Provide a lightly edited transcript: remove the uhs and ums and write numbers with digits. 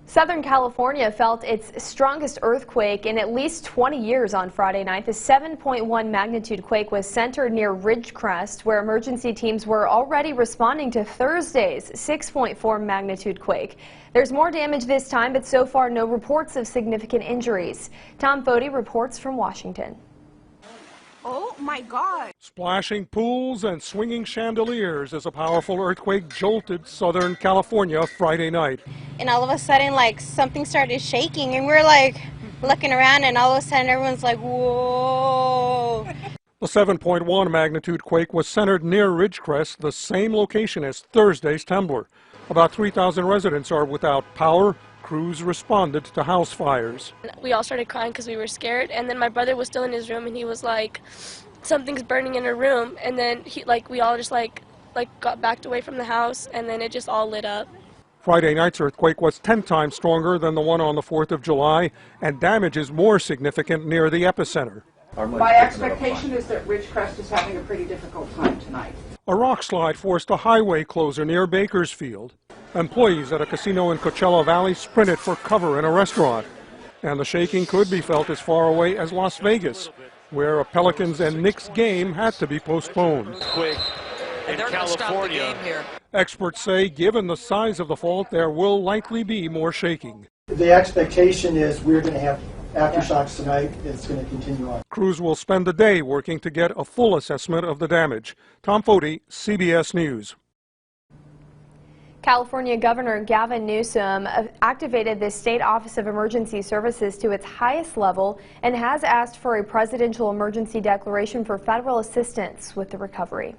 Southern California felt its strongest earthquake in at least 20 years on Friday night. The 7.1 magnitude quake was centered near Ridgecrest, where emergency teams were already responding to Thursday's 6.4 magnitude quake. There's more damage this time, but so far no reports of significant injuries. Tom Foti reports from Washington. Oh my God! Splashing pools and swinging chandeliers as a powerful earthquake jolted Southern California Friday night. And all of a sudden, like, something started shaking, and we're like looking around, and all of a sudden everyone's like, whoa. The 7.1 magnitude quake was centered near Ridgecrest, the same location as Thursday's Temblor. About 3,000 residents are without power. Crews responded to house fires. We all started crying because we were scared, and then my brother was still in his room, and he was like, something's burning in her room, and then we all just got backed away from the house, and then it just all lit up. Friday night's earthquake was 10 times stronger than the one on the 4th of July, and damage is more significant near the epicenter. My expectation is that Ridgecrest is having a pretty difficult time tonight. A rock slide forced a highway closure near Bakersfield. Employees at a casino in Coachella Valley sprinted for cover in a restaurant. And the shaking could be felt as far away as Las Vegas, where a Pelicans and Knicks game had to be postponed. Quick in California. Experts say given the size of the fault, there will likely be more shaking. The expectation is we're going to have aftershocks tonight. It's going to continue on. Crews will spend the day working to get a full assessment of the damage. Tom Foti, CBS News. California Governor Gavin Newsom activated the State Office of Emergency Services to its highest level and has asked for a presidential emergency declaration for federal assistance with the recovery.